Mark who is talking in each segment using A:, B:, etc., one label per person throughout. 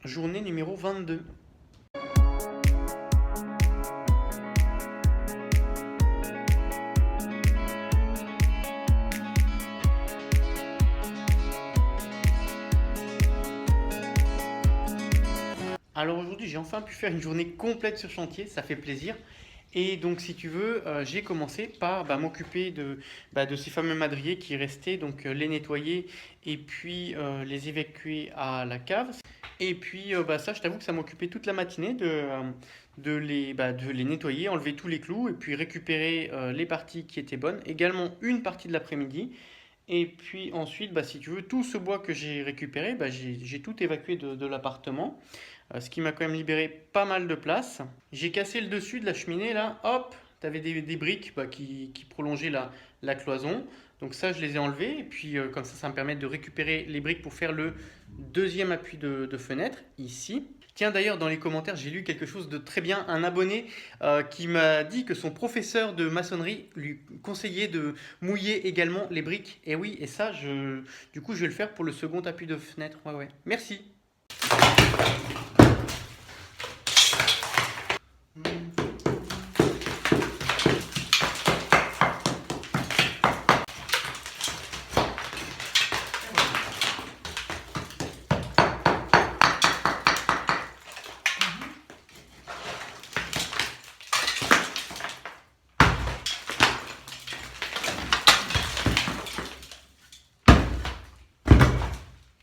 A: Journée numéro 22. Alors aujourd'hui, j'ai enfin pu faire une journée complète sur chantier, ça fait plaisir. Et donc, si tu veux, j'ai commencé par m'occuper de ces fameux madriers qui restaient, donc les nettoyer et puis les évacuer à la cave. Et puis, ça, je t'avoue que ça m'occupait toute la matinée de les nettoyer, enlever tous les clous et puis récupérer les parties qui étaient bonnes. Également, une partie de l'après-midi. Et puis ensuite, si tu veux, tout ce bois que j'ai récupéré, j'ai tout évacué de l'appartement, ce qui m'a quand même libéré pas mal de place. J'ai cassé le dessus de la cheminée là, hop, t'avais des briques qui prolongeaient la cloison. Donc ça, je les ai enlevées, et puis comme ça me permet de récupérer les briques pour faire le deuxième appui de fenêtre, ici. Tiens, d'ailleurs, dans les commentaires, j'ai lu quelque chose de très bien. Un abonné qui m'a dit que son professeur de maçonnerie lui conseillait de mouiller également les briques. Et oui, et ça, du coup, je vais le faire pour le second appui de fenêtre. Ouais, ouais. Merci.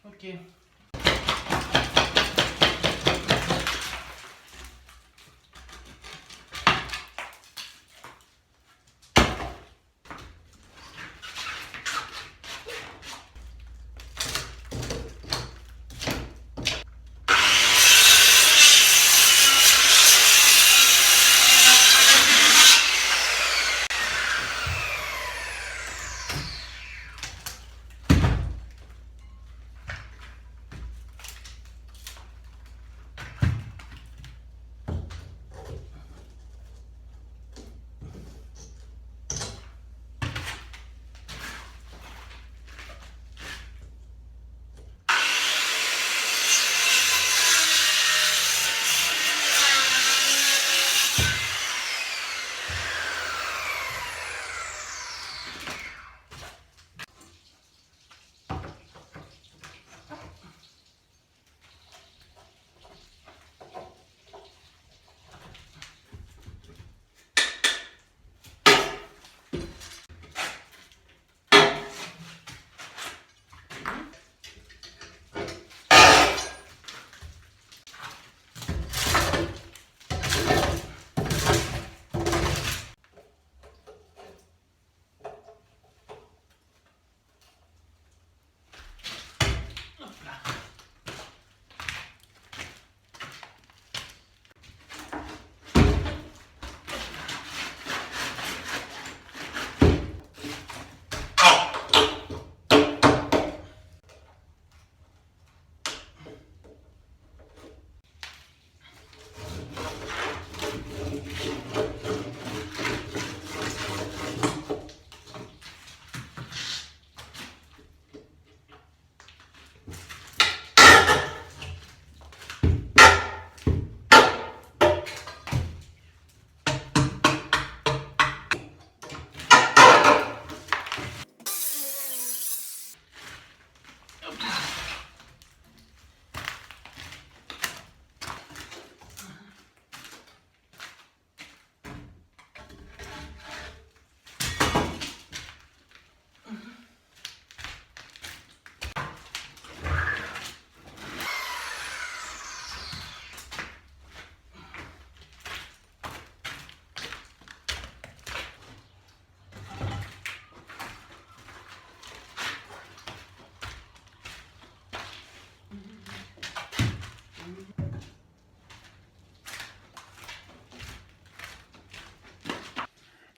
A: Ok.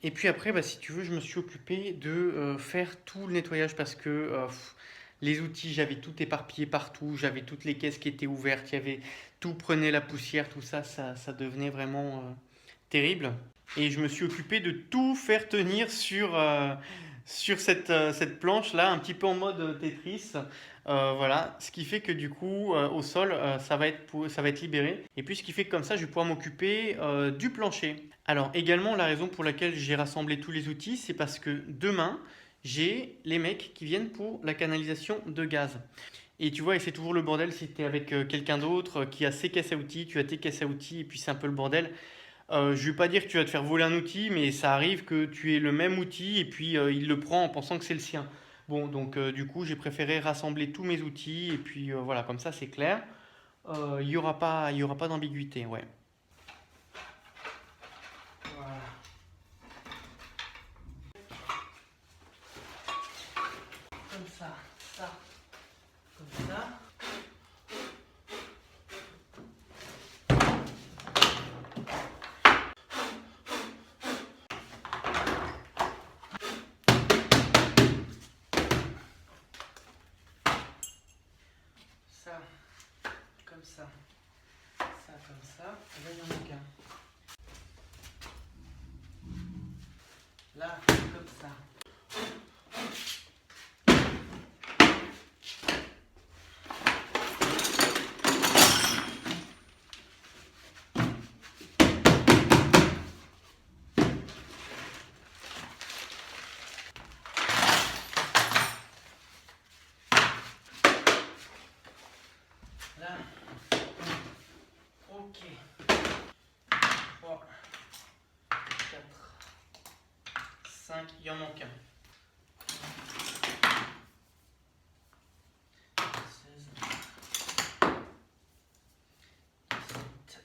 A: Et puis après, si tu veux, je me suis occupé de faire tout le nettoyage parce que les outils, j'avais tout éparpillé partout, j'avais toutes les caisses qui étaient ouvertes, tout prenait la poussière, tout ça, ça devenait vraiment terrible. Et je me suis occupé de tout faire tenir sur cette planche-là, un petit peu en mode Tetris. Voilà, ce qui fait que du coup, au sol, ça va être libéré. Et puis, ce qui fait que comme ça, je vais pouvoir m'occuper du plancher. Alors, également, la raison pour laquelle j'ai rassemblé tous les outils, c'est parce que demain, j'ai les mecs qui viennent pour la canalisation de gaz. Et tu vois, et c'est toujours le bordel si tu es avec quelqu'un d'autre qui a ses caisses à outils, tu as tes caisses à outils, et puis c'est un peu le bordel. Je vais pas dire que tu vas te faire voler un outil, mais ça arrive que tu aies le même outil et puis il le prend en pensant que c'est le sien. Bon, donc du coup, j'ai préféré rassembler tous mes outils et puis voilà, comme ça c'est clair. Il y aura pas d'ambiguïté, ouais. Voilà. Comme ça, comme ça. Ça, comme ça. Ça, comme ça. Là, il y en a qu'un. Là, comme ça. Là, ok. 3, 4, 5, il y en manque un. 16, 17,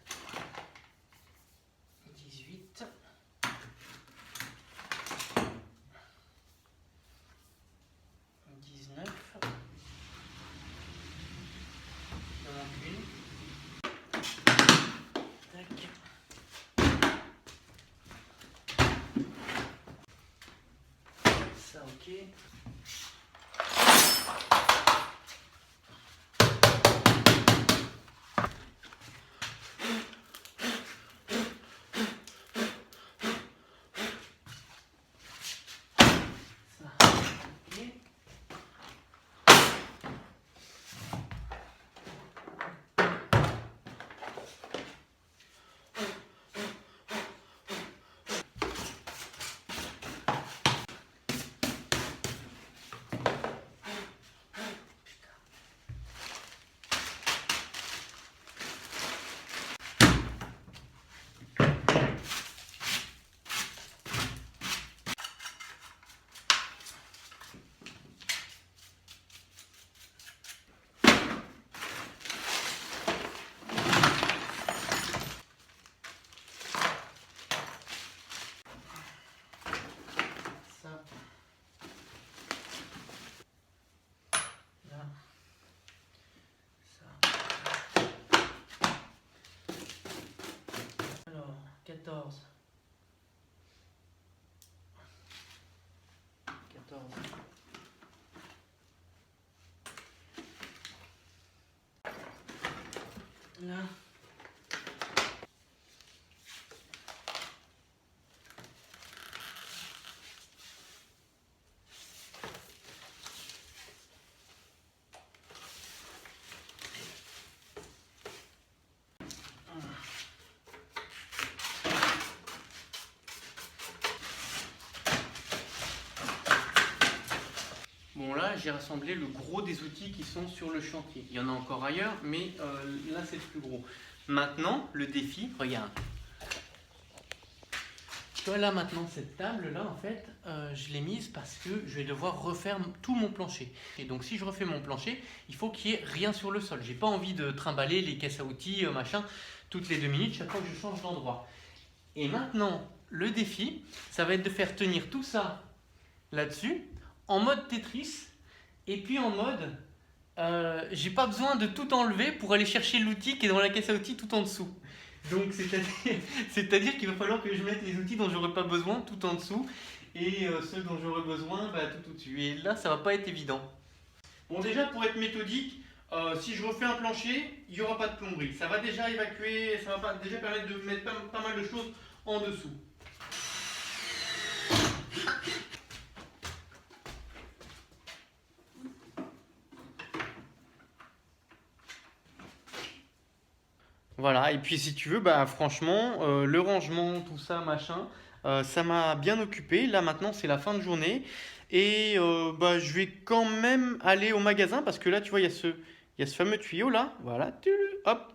A: 18, 19, il en manque une. Tac. Ça, ok. Ça, ok. Ça, là, ça. Alors, 14. 14. Là. Bon là, j'ai rassemblé le gros des outils qui sont sur le chantier. Il y en a encore ailleurs, mais là c'est le plus gros. Maintenant, le défi, regarde. Tu vois là maintenant, cette table là en fait, je l'ai mise parce que je vais devoir refaire tout mon plancher. Et donc si je refais mon plancher, il faut qu'il n'y ait rien sur le sol. J'ai pas envie de trimballer les caisses à outils, machin, toutes les 2 minutes, chaque fois que je change d'endroit. Et maintenant, le défi, ça va être de faire tenir tout ça là-dessus, en mode Tetris, et puis en mode, j'ai pas besoin de tout enlever pour aller chercher l'outil qui est dans la caisse à outils tout en dessous. Donc c'est-à-dire qu'il va falloir que je mette les outils dont j'aurai pas besoin tout en dessous, et ceux dont j'aurai besoin tout au-dessus. Et là, ça va pas être évident. Bon, déjà, pour être méthodique, si je refais un plancher, il n'y aura pas de plomberie. Ça va déjà évacuer, ça va déjà permettre de mettre pas mal de choses en dessous. Voilà, et puis si tu veux, bah franchement, le rangement, tout ça, machin, ça m'a bien occupé. Là maintenant, c'est la fin de journée. Et bah, je vais quand même aller au magasin parce que là, tu vois, il y a ce fameux tuyau là. Voilà, hop.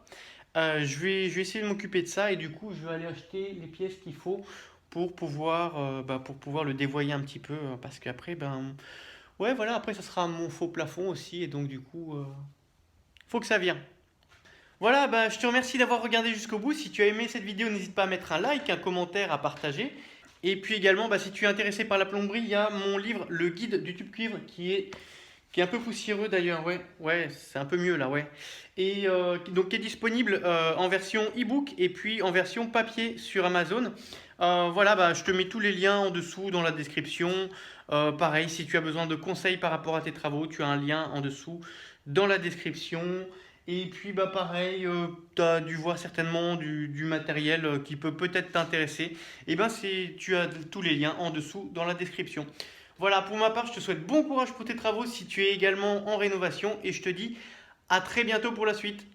A: Je vais essayer de m'occuper de ça et du coup, je vais aller acheter les pièces qu'il faut pour pouvoir le dévoyer un petit peu. Parce qu'après, ben, ouais, voilà, après, ça sera mon faux plafond aussi. Et donc, du coup, faut que ça vienne. Voilà, bah, je te remercie d'avoir regardé jusqu'au bout. Si tu as aimé cette vidéo, n'hésite pas à mettre un like, un commentaire, à partager. Et puis également, bah, si tu es intéressé par la plomberie, il y a mon livre, Le guide du tube cuivre, qui est un peu poussiéreux d'ailleurs. Ouais, ouais, c'est un peu mieux là, ouais. Et donc qui est disponible en version e-book et puis en version papier sur Amazon. Voilà, bah, je te mets tous les liens en dessous dans la description. Pareil, si tu as besoin de conseils par rapport à tes travaux, tu as un lien en dessous dans la description. Et puis bah pareil, tu as dû voir certainement du matériel qui peut peut-être t'intéresser. Et ben tu as tous les liens en dessous dans la description. Voilà, pour ma part, je te souhaite bon courage pour tes travaux si tu es également en rénovation et je te dis à très bientôt pour la suite.